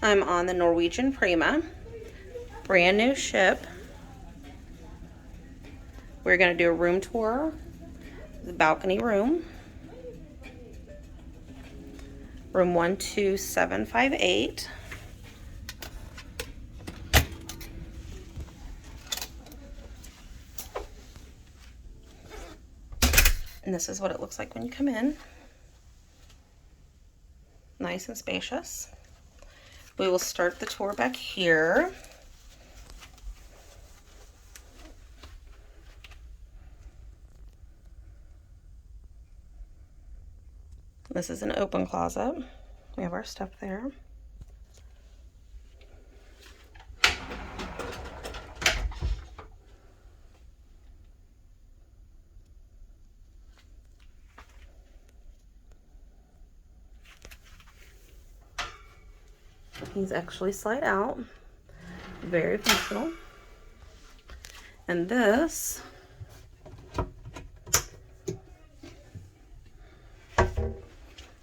I'm on the Norwegian Prima, brand new ship. We're going to do a room tour, the balcony room, room 12758. And this is what it looks like when you come in. Nice and spacious. We will start the tour back here. This is an open closet. We have our stuff there. These actually slide out. Very functional. And this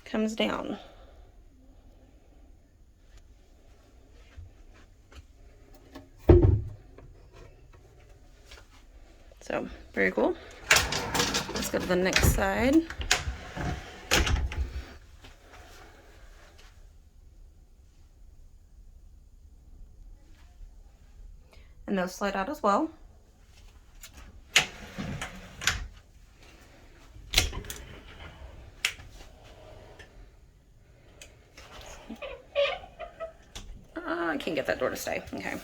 comes down. So, very cool. Let's go to the next side. And those slide out as well. I can't get that door to stay. Okay.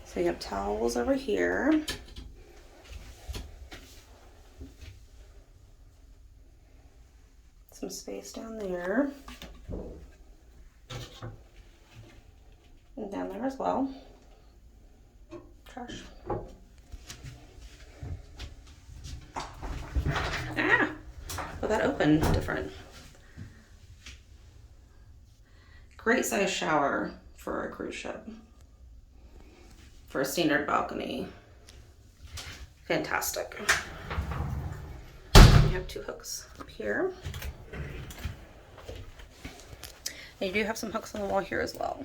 So you have towels over here. Some space down there. And down there as well. Trash. Ah! Well, that opened different. Great size shower for a cruise ship. For a standard balcony. Fantastic. You have two hooks up here. And you do have some hooks on the wall here as well.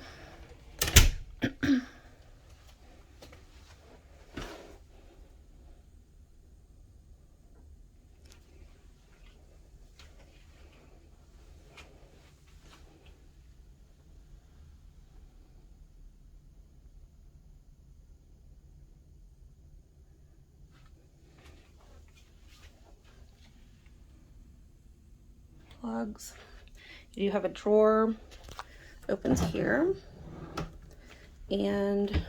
Plugs. You do have a drawer, opens here, and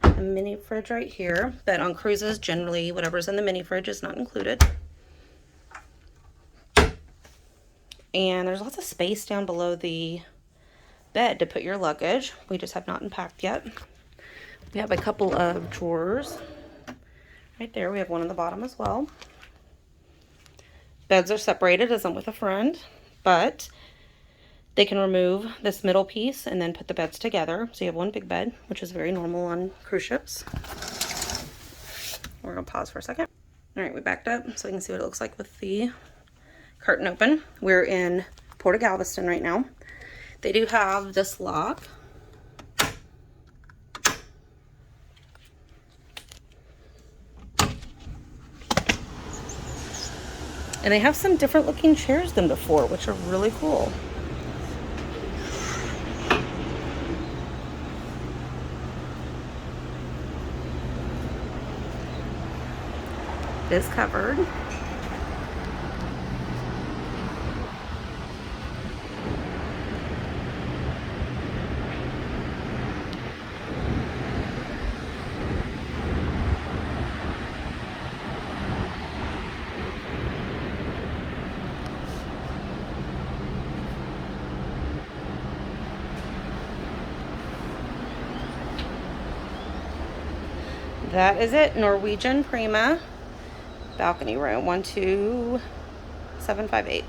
a mini fridge right here. But on cruises, generally whatever's in the mini fridge is not included. And there's lots of space down below the bed to put your luggage. We just have not unpacked yet. We have a couple of drawers right there. We have one on the bottom as well. Beds are separated as I'm with a friend, but they can remove this middle piece and then put the beds together. So you have one big bed, which is very normal on cruise ships. We're gonna pause for a second. All right, we backed up so we can see what it looks like with the curtain open. We're in Port of Galveston right now. They do have this lock. And they have some different looking chairs than before, which are really cool. It is covered. That is it. Norwegian Prima balcony room 12758.